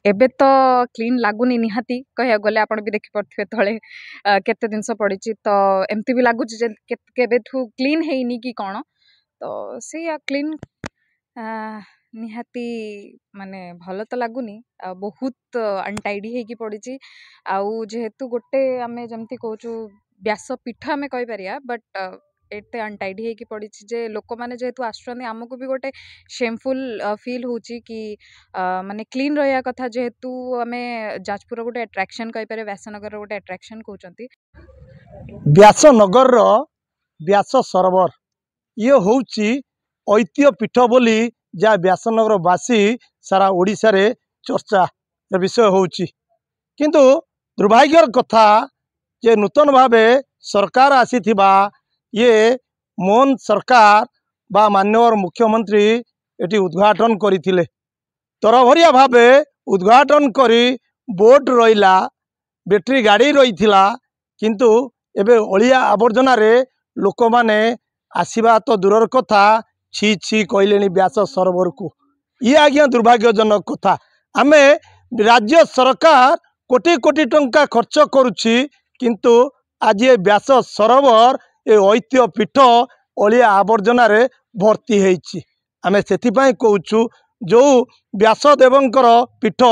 एबे तो क्लीन लगुनि निहाती कह गले आपण भी देखि पड़थिबे तळे केते दिन पड़ी तो एमती भी लगुच केबेठू क्लीन हेनी कि कौन तो से क्लीन निहाती माने भल तो लगुनि बहुत अनटाइडी हेकी पड़ी आउ जेहेतु गोटे आमे जमती कहूँ व्यास पीठ आमे कहि परिया बट एते अनटाइडी हेकी पड़ी जे लोक माने जेहेतु आसुचंदी आमको भी गोटे शेमफुल फील होची कि माने क्लीन रहा कथा जेहेतु आमे जाजपुर गोटे अट्रैक्शन कहि पारे व्यासनगर गोटे अट्रैक्शन कहउचंती व्यासनगर व्यास सरोवर ये होउची ऐतिह्य पीठ बोली जहाँ व्यासनगरवासी सारा ओडिशा रे चर्चा विषय होउची किंतु दुर्भाग्यर कथा जे नूतन भावे सरकार आसीथिबा ये मोहन सरकार बा माननीय मुख्यमंत्री एटी उद्घाटन करथिले तरभरिया भावे उद्घाटन करी बोट रहिला बैटरी गाड़ी रही किंतु एबे अलिया आवर्जना रे लोक माने आसीबा तो दूरर कथा छी छी कहले व्यास सरोवर को ये आज्ञा दुर्भाग्यजनक कथा आमे राज्य सरकार कोटी कोटी टंका खर्च करुछि किंतु आज ये व्यास सरोवर ए ऐतिह्य पीठ अलिया आवर्जना रे भर्ती हेछि आमे सेथिपाई कहूछु जो व्यासदेवंकर पीठ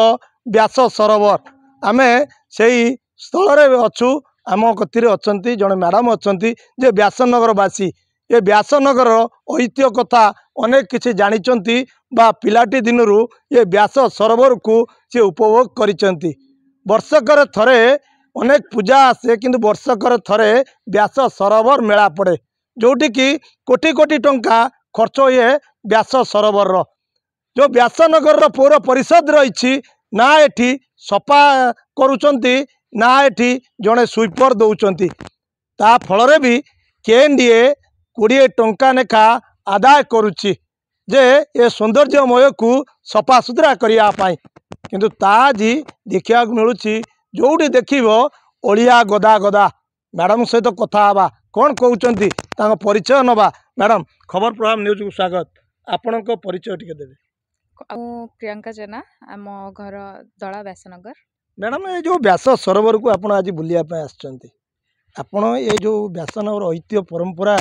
व्यास सरोवर आमे सेही स्थल रे अछु आम कतिर अछंती जने मैडम अछंती जे व्यासनगरवासी ये व्यासनगर ऐतिह्य कथा अनेक किसी जानिचंती बा पिलाटी दिनरू ये व्यास सरोवर को से उपभोग करिचंती वर्षकर थरे अनेक पूजा आसे किंतु वर्षकर थरे व्यास सरोवर मेला पड़े जोटी की कोटी कोटी टंका खर्च ये व्यास सरोवर रो जो व्यासनगर पौर परिषद रही ना एठी सफा करुचंती ना एठी जड़े स्वीपर दौरान ता फल भी केएनडीए 20 टंका नेखा आदाय करुच्ची जे ये सौंदर्यमय को सफा सुतरा करने किंतु ताजी देखा मिलूँ जोटी देखिब ओलिया गदा गदा मैडम सहित कथा हवा कौन कहते परिचय नवा मैडम खबर प्रभाव न्यूज को स्वागत आपण परिचय टिके देबे प्रियंका जेना आम घर दला व्यासनगर मैडम ये जो व्यास सरोवर को आप आज बुलाया आपण ये जो व्यासनगर ऐतिह्य परंपरा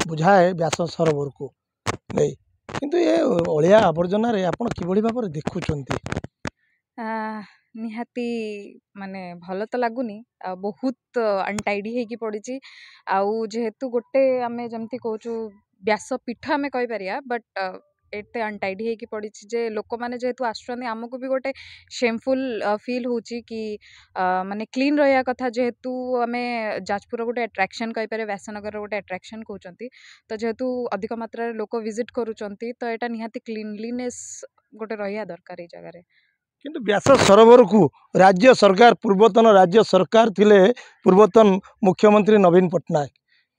बुझाए व्यास सरोवर को नहीं किंतु ये अलिया आवर्जना रे आपण किभली भाव देखुचंती निहाती माने भल तो लगुनि बहुत अनटाइडी हेकी पड़ी आउ जेहेतु गोटे आमे जमती कहूँ व्यास पीठ आमे कहि परिया बट एते अनटाइडी हेकी पड़ी जे लोक माने जेहेतु आसुचंदी आमको भी गोटे शेमफुल फील होची कि माने क्लीन रहा कथा जेहेतु आमे जाजपुर गोटे अट्रैक्शन कहि पारे व्यासनगर गोटे अट्रैक्शन कहउचंती तो जेहेतु अधिक मात्रा रे लोक विजिट करूचंती तो एटा निहाती क्लीनलीनेस गोटे रहिया दरकार ए जगह रे किंतु व्यास सरोवर को राज्य सरकार पूर्वतन राज्य सरकार थिले पूर्वतन मुख्यमंत्री नवीन पट्टनायक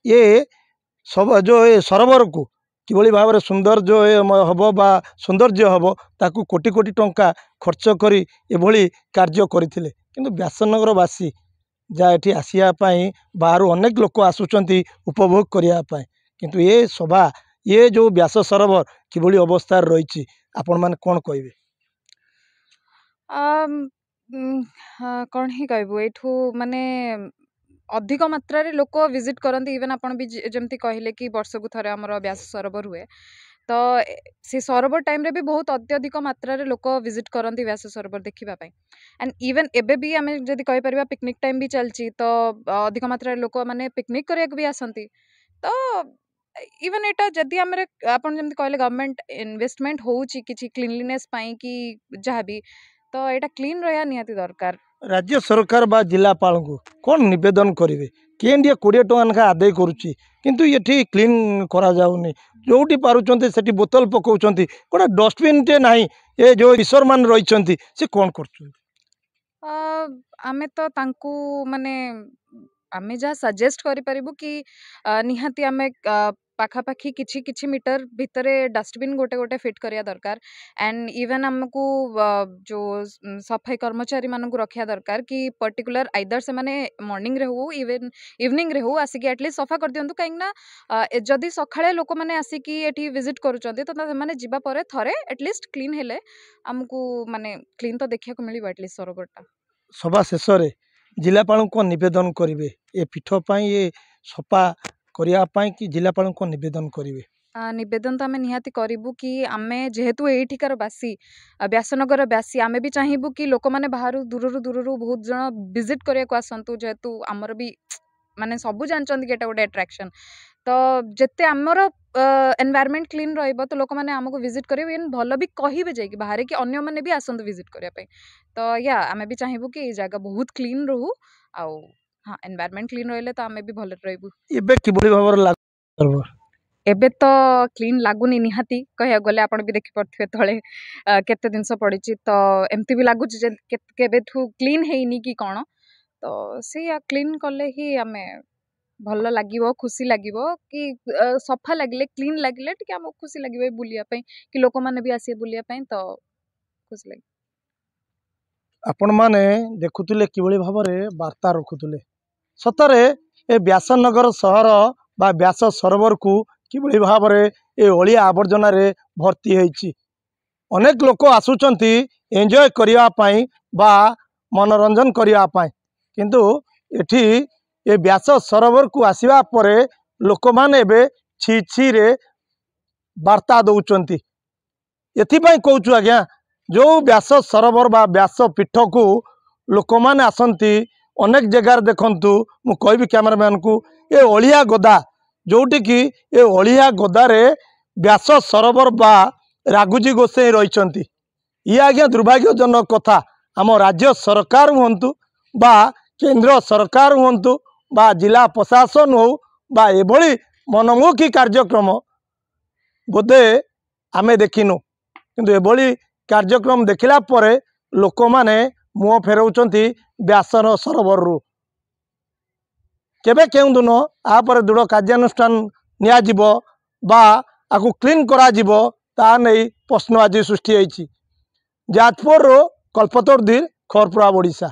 ये सब जो ये सरोवर को किभली भाव में सौंदर्य हम बा सौंदर्य हम ताकू कोटी कोटी टंका खर्च करी एभली कार्य करथिले किंतु व्यासनगरवासी जहाँ एठी आसिया पाई बाहर अनेक लोक आसुचंती उपभोग करिया पाई किंतु ये सभा ये जो व्यास सरोवर किभली अवस्था रही आपण माने कोन कहबे कौन ही कहबू एठू माने अधिक मात्रा रे लोक विजिट करती इवन आपण भी जमती कहले कि वर्ष को थरे हमर व्यास सरोवर हुए तो से सरोवर टाइम रे भी बहुत अत्यधिक मात्रा रे लोक विजिट करती व्यास सरोवर देखिबा पई एंड इवन एबे भी आमे जदी कहि परिबा पिकनिक टाइम भी चलची तो अधिक मात्रा रे लोक माने पिकनिक करिया भी आसंती तो इवन एटा जदी हमरे आपण जमती कहले गवर्नमेंट इन्वेस्टमेंट होउची किछि क्लीनलीनेस पई कि जहाँ भी तो एटा क्लीन रहा निहाती दरकार राज्य सरकार बा जिलापाल को कौन निवेदन करेंगे केएनडीए 20 टंका लेखा आदाय करुच्ची किंतु ये क्लीन करा जाउनी जोटी पारुचंती सेठी बोतल पकाउचंती गोटे डस्टबिन टे नाही ये जो ईश्वर मान रही से कौन कर आमे तो तांकू माने आमे जहाँ सजेस्ट करिपरिबु कि निहाती आमे पाखापाखि किछि किछि मीटर भितरे डस्टबिन गोटे गोटे फिट करिया दरकार एंड इवन हमको जो सफाई कर्मचारी मानक रखिया दरकार कि पर्टिकुलर आइदर से माने मॉर्निंग रे हो इवन इवनिंग रे हो आसिक एटलीस्ट सफा कर दियंतु काहे ना जदि सखाळे लोक माने आसिकी एठी विजिट करूचंती तो माने जिबा परे थरे एटलीस्ट क्लीन हेले हमको माने क्लीन तो देखिया को मिलिबो एटलीस्ट सरोवरटा सभा शेष में जिलापाल को निवेदन करेंगे ए पीठ ये सफा करने कि जिलापाल को निवेदन करेंगे निवेदन तो आम निहाती करूँ कि आमे जेहेतु एठिकार बासी व्यासनगर बासी आमे भी चाहबू कि लोक मैंने बाहर दूर दूर बहुत जन विजिट करने को आसतु जेहेतु आमर भी माने सबू जानते कि गोटे अट्राक्शन तो जिते आमर एनवायरमेंट क्लीन रहिबो तो लोक मैंने आमको विजिट करेंगे इवन भल भी कहे जाए कि बाहर कि अन्य मैंने भी आसतु विजिट करने तो या आमे भी चाहबू कि जगह बहुत क्लीन रहू आउ हाँ एनवायरमेंट क्लीन रहिले तो आमे भी भल रहबू एबे किभली भाବରେ लागू एबे तो क्लीन लागुनी निहाती कह गले आपण भी देखि पड़थिबे तळे केते दिन से पड़िछि तो एमती भी लागुछि जे केबेठू क्लीन हेइनी कि कोन तो से या क्लीन कले ही हमें भल लागिवो खुशी लागिवो कि सफा लागिले क्लीन लागिले टिके हम खुशी लागिवो बुलिया पई कि लोक माने भी आसी बुलिया पई तो खुशी लागी आपण माने देखुथिले किभली भाବରେ वार्ता रखुथिले सतरे ए व्यासनगर सहर बा व्यास सरोवर को किभली भाବରେ ए ओलिया आवर्जना रे भर्ती होईछि अनेक लोक आसुचंती एंजॉय करिया पाई बा मनोरंजन करिया पाई किंतु एठी ए व्यास सरोवर को आसीबा परे लोक माने एबे छी छी रे वार्ता दउचंती एथिपाई कहूछु आज्ञा जो व्यास सरोवर बा व्यास पीठ को लोक माने आसंती अनेक जगार देखंतु मु कहबी कैमरामैन को ए ओलिया गदा जोटी की ए ओलिया गदारे व्यास सरोवर बा राघुजी गोसाई रहिचंती ये आज्ञा दुर्भाग्यजनक कथा आम राज्य सरकार हुंतु बा केंद्र सरकार हुंतु बा जिला प्रशासन हो बा एभली मनमुखी कार्यक्रम बोधे आमे देखिनु किंतु एभली कार्यक्रम देखिला परे लोक माने मुह फेराउचंती व्यासन सरोवर रु केबे केउं दिन आ पर दृढ़ कार्यानुष्ठान निया जिवो बा आकु क्लीन करा जिवो ता नहीं प्रश्न आज सृष्टि होईछि। जाजपुर कल्पतरू खरपुरा ओडिशा।